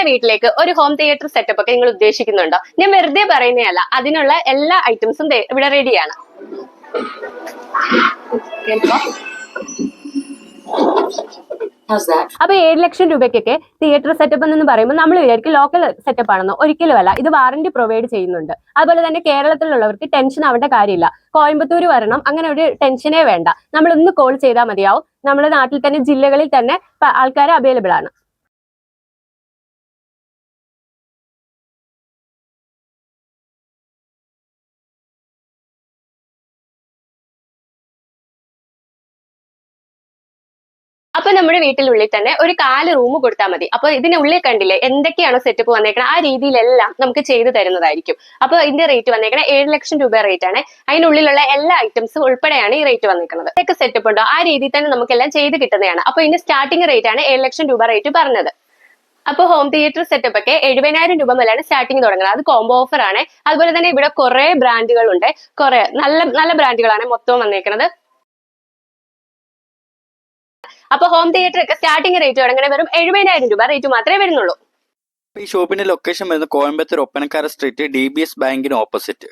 നിങ്ങളുടെ വീട്ടിലേക്ക് ഒരു ഹോം തിയേറ്റർ സെറ്റപ്പ് ഒക്കെ നിങ്ങൾ ഉദ്ദേശിക്കുന്നുണ്ടോ? ഞാൻ വെറുതെ പറയുന്നതല്ല, അതിനുള്ള എല്ലാ ഐറ്റംസും ഇവിടെ റെഡിയാണ്. അപ്പൊ 7 ലക്ഷം രൂപയ്ക്കൊക്കെ തിയേറ്റർ സെറ്റപ്പ് എന്ന് പറയുമ്പോൾ നമ്മൾ വിചാരിക്കും ലോക്കൽ സെറ്റപ്പ് ആണെന്നോ. ഒരിക്കലുമല്ല, ഇത് വാറന്റി പ്രൊവൈഡ് ചെയ്യുന്നുണ്ട്. അതുപോലെ തന്നെ കേരളത്തിലുള്ളവർക്ക് ടെൻഷൻ ആവേണ്ട കാര്യമില്ല. കോയമ്പത്തൂർ വരണം അങ്ങനെ ഒരു ടെൻഷനേ വേണ്ട. നമ്മൾ ഒന്ന് കോൾ ചെയ്താൽ മതിയാവും. നമ്മുടെ നാട്ടിൽ തന്നെ ജില്ലകളിൽ തന്നെ ആൾക്കാർ അവൈലബിൾ ആണ്. അപ്പൊ നമ്മുടെ വീട്ടിനുള്ളിൽ തന്നെ ഒരു 4 റൂം കൊടുത്താൽ മതി. അപ്പൊ ഇതിനുള്ളിൽ കണ്ടില്ലേ എന്തൊക്കെയാണോ സെറ്റപ്പ് വന്നേക്കണം, ആ രീതിയിലെല്ലാം നമുക്ക് ചെയ്തു തരുന്നതായിരിക്കും. അപ്പൊ ഇതിന്റെ റേറ്റ് വന്നേക്കണേ 7 ലക്ഷം രൂപ റേറ്റ് ആണ്. അതിനുള്ളിലുള്ള എല്ലാ ഐറ്റംസും ഉൾപ്പെടെയാണ് ഈ റേറ്റ് വന്നിരിക്കുന്നത്. ഇതൊക്കെ സെറ്റപ്പ് ഉണ്ടോ ആ രീതിയിൽ തന്നെ നമുക്കെല്ലാം ചെയ്ത് കിട്ടുന്നതാണ്. അപ്പൊ ഇതിന്റെ സ്റ്റാർട്ടിംഗ് റേറ്റ് ആണ് 7 ലക്ഷം രൂപ റേറ്റ് പറഞ്ഞത്. അപ്പൊ ഹോം തിയേറ്റർ സെറ്റപ്പ് ഒക്കെ 70,000 രൂപ മുതലാണ് സ്റ്റാർട്ടിംഗ് തുടങ്ങുന്നത്. അത് കോംബോ ഓഫർ ആണ്. അതുപോലെ തന്നെ ഇവിടെ കുറെ ബ്രാൻഡുകളുണ്ട്. കുറെ നല്ല നല്ല ബ്രാൻഡുകളാണ് മൊത്തം വന്നേക്കുന്നത്. അപ്പൊ ഹോം തിയേറ്റർ ഒക്കെ സ്റ്റാർട്ടിംഗ് റേറ്റ് തുടങ്ങുന്നത് വെറും 70,000 രൂപ റേറ്റ് മാത്രമേ വരുന്നുള്ളൂ. ഈ ഷോപ്പിന്റെ ലൊക്കേഷൻ വരുന്നത് കോയമ്പത്തൂർ ഒപ്പനക്കാര സ്ട്രീറ്റ് DBS ബാങ്കിന് ഓപ്പോസിറ്റ്.